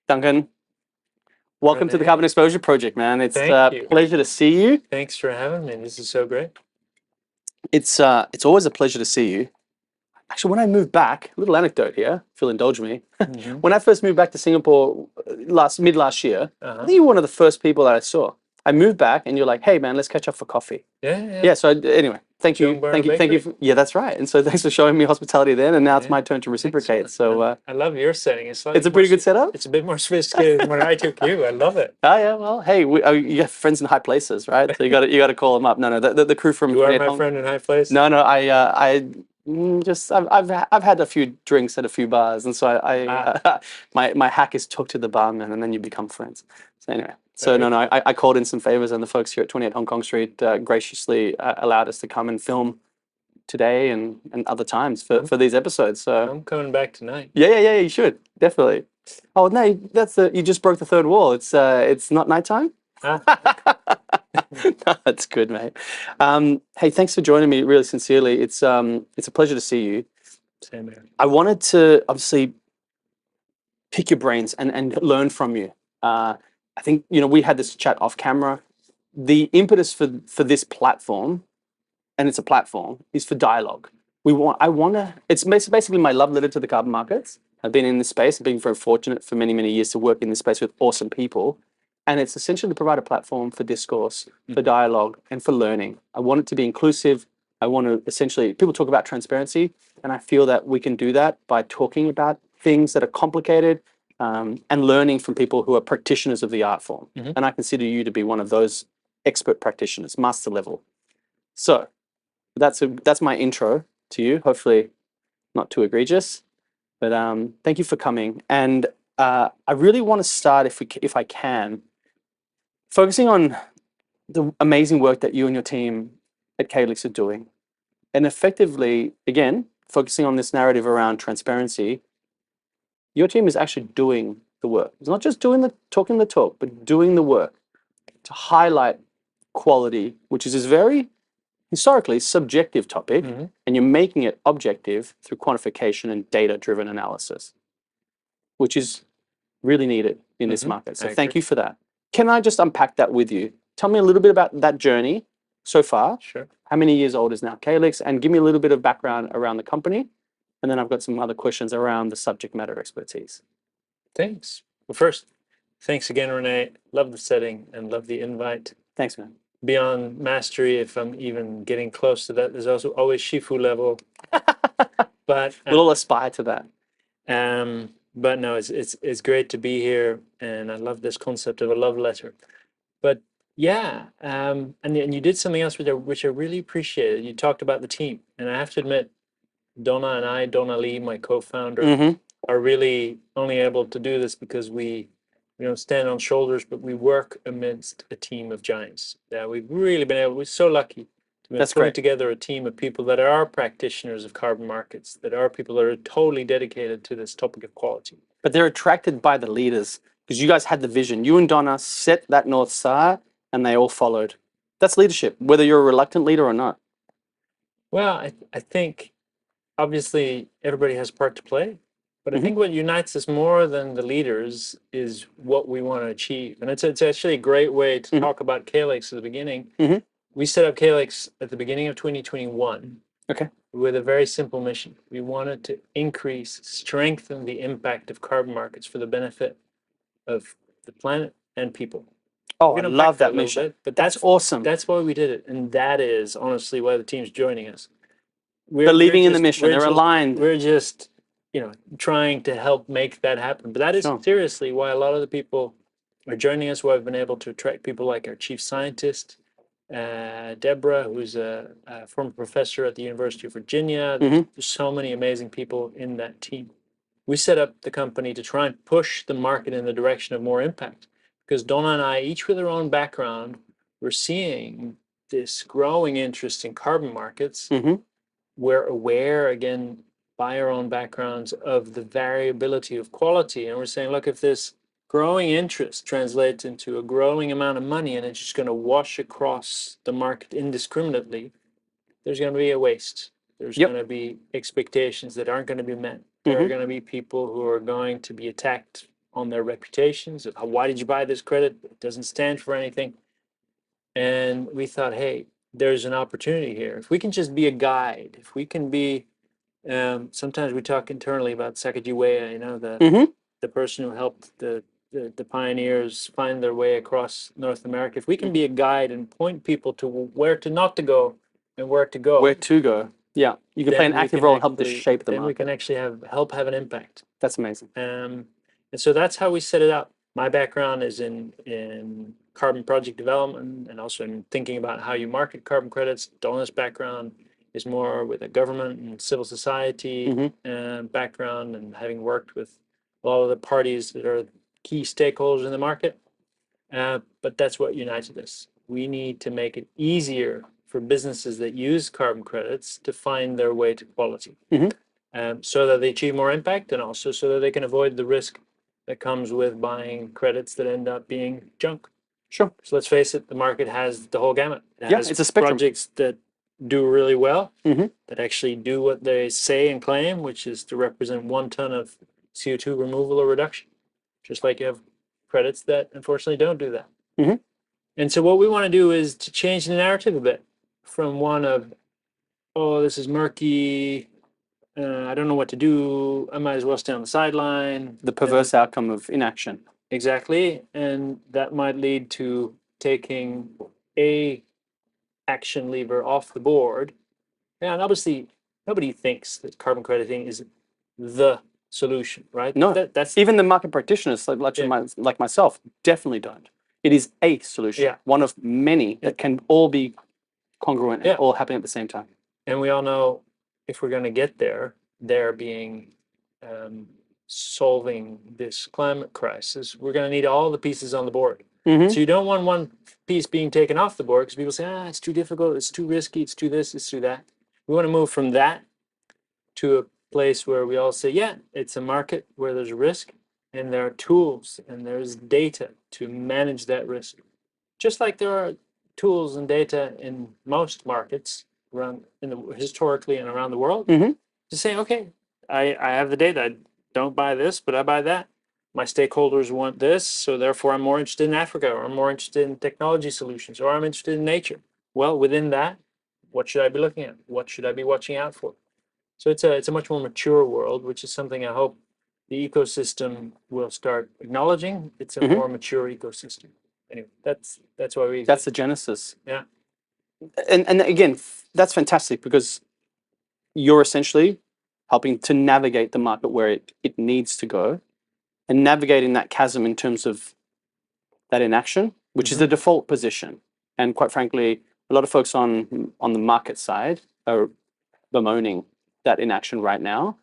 Duncan, welcome to the Carbon Renee, Exposure Project, man. It's thank a you. pleasure to see you. Thanks for having me. This is so great. It's always a pleasure to see you. Actually, when I moved back, a little anecdote here, if you'll indulge me. Hmm. When I first moved back to Singapore mid last year, I Uh-huh. think you were one of the first people that I saw. I moved back, and you're like, "Hey, man, let's catch up for coffee." Yeah, yeah. Yeah. So anyway, Young Bar thank you. Bakery. Yeah, that's right. And so thanks for showing me hospitality then, and now it's Yeah, my turn to reciprocate. excellent. So I love your setting. It's it's slightly a pretty good setup. it's a bit more sophisticated than when I took you. I love it. Oh yeah, well, hey, you have friends in high places, right? So you got to call them up. No, the crew from You are 28 my Hong. friend in high place. No, I've had a few drinks at a few bars, and so Ah, my hack is talk to the barman, and then you become friends. So anyway, so very no, cool. I called in some favors, and the folks here at 28 Hong Kong Street graciously allowed us to come and film today and other times I'm, for these episodes. So I'm coming back tonight. yeah, you should definitely. Oh no, you just broke the third wall. It's not nighttime. Ah, That's good, mate. Hey, thanks for joining me. Really sincerely, it's a pleasure to see you. same here. I wanted to obviously pick your brains and learn from you. I think we had this chat off camera. The impetus for this platform, and it's a platform, is for dialogue. I want to. It's basically my love letter to the carbon markets. I've been in this space. I've been very fortunate for many years to work in this space with awesome people, and it's essentially to provide a platform for discourse, for dialogue, and for learning. I want it to be inclusive. I want to essentially people talk about transparency, and I feel that we can do that by talking about things that are complicated, and learning from people who are practitioners of the art form. Hmm. And I consider you to be one of those expert practitioners, master level. So that's my intro to you. Hopefully, not too egregious, but thank you for coming. And I really want to start, if I can, focusing on the amazing work that you and your team at Calyx are doing, and effectively, again, focusing on this narrative around transparency. Your team is actually doing the work. It's not just talking the talk, but doing the work to highlight quality, which is this very historically subjective topic, Hmm. and you're making it objective through quantification and data-driven analysis, which is really needed in this Hmm. market. I So agree. thank you for that. Can I just unpack that with you? Tell me a little bit about that journey so far. Sure. How many years old is now Calyx? And give me a little bit of background around the company. And then I've got some other questions around the subject matter expertise. Thanks. Well, first, thanks again, Renee. Love the setting and love the invite. Thanks, man. Beyond mastery, if I'm even getting close to that, there's also always Shifu level. But We'll all aspire to that. but no, it's great to be here, and I love this concept of a love letter. But yeah, and you did something else which I really appreciated. You talked about the team, and I have to admit, Donna Lee, my co-founder, Mm-hmm. are really only able to do this because we don't stand on shoulders, but we work amidst a team of giants. Yeah, we've really been able. We're so lucky to be That's putting great. together a team of people that are practitioners of carbon markets, that are people that are totally dedicated to this topic of quality. But they're attracted by the leaders because you guys had the vision. You and Donna set that North Star and they all followed. That's leadership, whether you're a reluctant leader or not. Well, I think obviously everybody has a part to play, but I Mm-hmm. think what unites us more than the leaders is what we want to achieve. And it's actually a great way to Mm-hmm. talk about Calyx at the beginning. Mm-hmm. We set up Calyx at the beginning of 2021 Okay. with a very simple mission. We wanted to strengthen the impact of carbon markets for the benefit of the planet and people. Oh, We I can unpack love that a that little mission. bit, but That's awesome. that's why we did it, and that is honestly why the team's joining us. They're We're leaving in the just mission. They're aligned. we're just trying to help make that happen. But that is Sure. seriously why a lot of the people are joining us. Why I've been able to attract people like our chief scientist, Deborah, who's a former professor at the University of Virginia. Mm-hmm. There's so many amazing people in that team. We set up the company to try and push the market in the direction of more impact, because Donna and I, each with our own background, we're seeing this growing interest in carbon markets. Mm-hmm. We're aware, again, by our own backgrounds, of the variability of quality. And we're saying, look, if this growing interest translates into a growing amount of money and it's just going to wash across the market indiscriminately, there's going to be a waste. There's Yep. going to be expectations that aren't going to be met. There Mm-hmm. are going to be people who are going to be attacked on their reputations of why did you buy this credit? It doesn't stand for anything. And we thought, hey, there's an opportunity here. If we can just be a guide, if we can be, sometimes we talk internally about Sacagawea, you know, the person who helped the pioneers find their way across North America. If we can be a guide and point people to where to not to go and where to go, Where to go? Yeah, you can play an then we active can role and help to actually, shape the then we can market. actually help have an impact. That's amazing. And so that's how we set it up. My background is in carbon project development and also in thinking about how you market carbon credits. Donna's background is more with a government and civil society background, and having worked with a lot of the parties that are key stakeholders in the market. But that's what united us. We need to make it easier for businesses that use carbon credits to find their way to quality, so that they achieve more impact, and also so that they can avoid the risk that comes with buying credits that end up being junk. Sure. So let's face it, the market has the whole gamut. It Yeah, has it's a spectrum. projects that do really well, that actually do what they say and claim, which is to represent 1 ton of CO2 removal or reduction. Just like you have credits that unfortunately don't do that. And so what we want to do is to change the narrative a bit from one of, oh, this is murky, I don't know what to do, I might as well stay on the sideline. The perverse outcome of inaction. Exactly. And that might lead to taking a action lever off the board. And obviously, nobody thinks that carbon crediting is the solution, right? No, that's even the market practitioners like myself definitely don't. It is a solution, one of many that can all be congruent and all happening at the same time. And we all know if we're going to get there being solving this climate crisis, we're going to need all the pieces on the board. So you don't want one piece being taken off the board because people say, it's too difficult, it's too risky, it's too this, it's too that. We want to move from that to a place where we all say, yeah, it's a market where there's risk and there are tools and there's data to manage that risk. Just like there are tools and data in most markets around historically and around the world, to say, okay, I have the data. I don't buy this, but I buy that. My stakeholders want this, so therefore I'm more interested in Africa, or I'm more interested in technology solutions, or I'm interested in nature. Well, within that, what should I be looking at? What should I be watching out for? So it's a much more mature world, which is something I hope the ecosystem will start acknowledging. It's a more mature ecosystem. Anyway, that's why we. That's the genesis. Yeah. And again, that's fantastic because you're essentially helping to navigate the market where it needs to go, and navigating that chasm in terms of that inaction, which is the default position. And quite frankly, a lot of folks on the market side are bemoaning that inaction right now.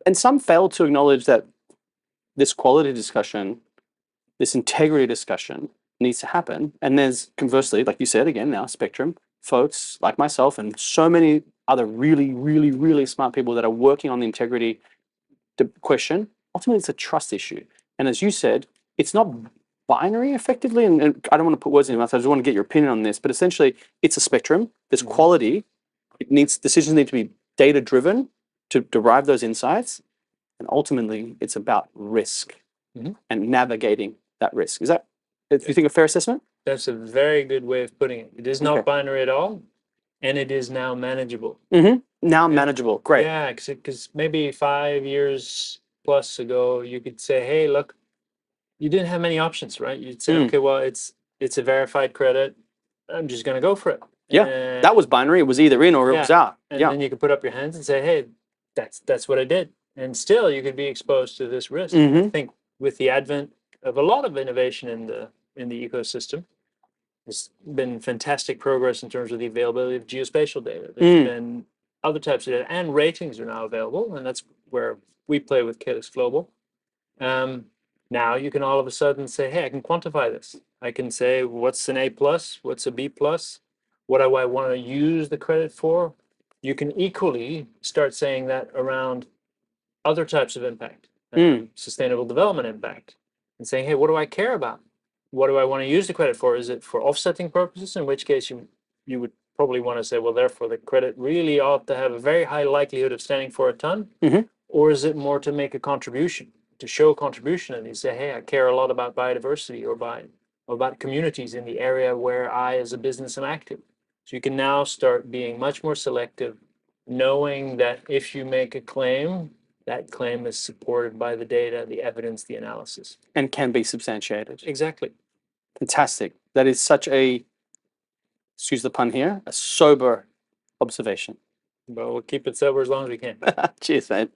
And some fail to acknowledge that this quality discussion, this integrity discussion needs to happen. And there's conversely, like you said, again, now spectrum, folks like myself and so many other really, really, really smart people that are working on the integrity question. Ultimately, it's a trust issue. And as you said, it's not binary effectively. And I don't want to put words in your mouth. I just want to get your opinion on this. But essentially, it's a spectrum. There's quality. Decisions need to be data driven to derive those insights. And ultimately, it's about risk and navigating that risk. Is that, do you think, a fair assessment? That's a very good way of putting it. It is not binary at all, and it is now manageable. Now manageable. Great. Yeah, because maybe 5 years plus ago, you could say, hey, look, you didn't have many options, right? You'd say, okay, well, it's a verified credit. I'm just going to go for it. Yeah, that was binary. It was either in or it was out. And then you could put up your hands and say, hey, that's what I did. And still, you could be exposed to this risk. I think with the advent of a lot of innovation in the ecosystem, there's been fantastic progress in terms of the availability of geospatial data. There's been other types of data, and ratings are now available, and that's where we play with Calyx Global. Now you can all of a sudden say, hey, I can quantify this. I can say, what's an A plus? What's a B plus? What do I want to use the credit for? You can equally start saying that around other types of impact, sustainable development impact, and saying, hey, what do I care about? What do I want to use the credit for? Is it for offsetting purposes? In which case you would probably want to say, well, therefore the credit really ought to have a very high likelihood of standing for a ton. Or is it more to make a contribution to show contribution, and you say, hey, I care a lot about biodiversity or about communities in the area where I as a business am active. So you can now start being much more selective, knowing that if you make a claim, that claim is supported by the data, the evidence, the analysis. And can be substantiated. Exactly. Fantastic. That is such a, excuse the pun here, a sober observation. But we'll keep it sober as long as we can. Cheers, mate.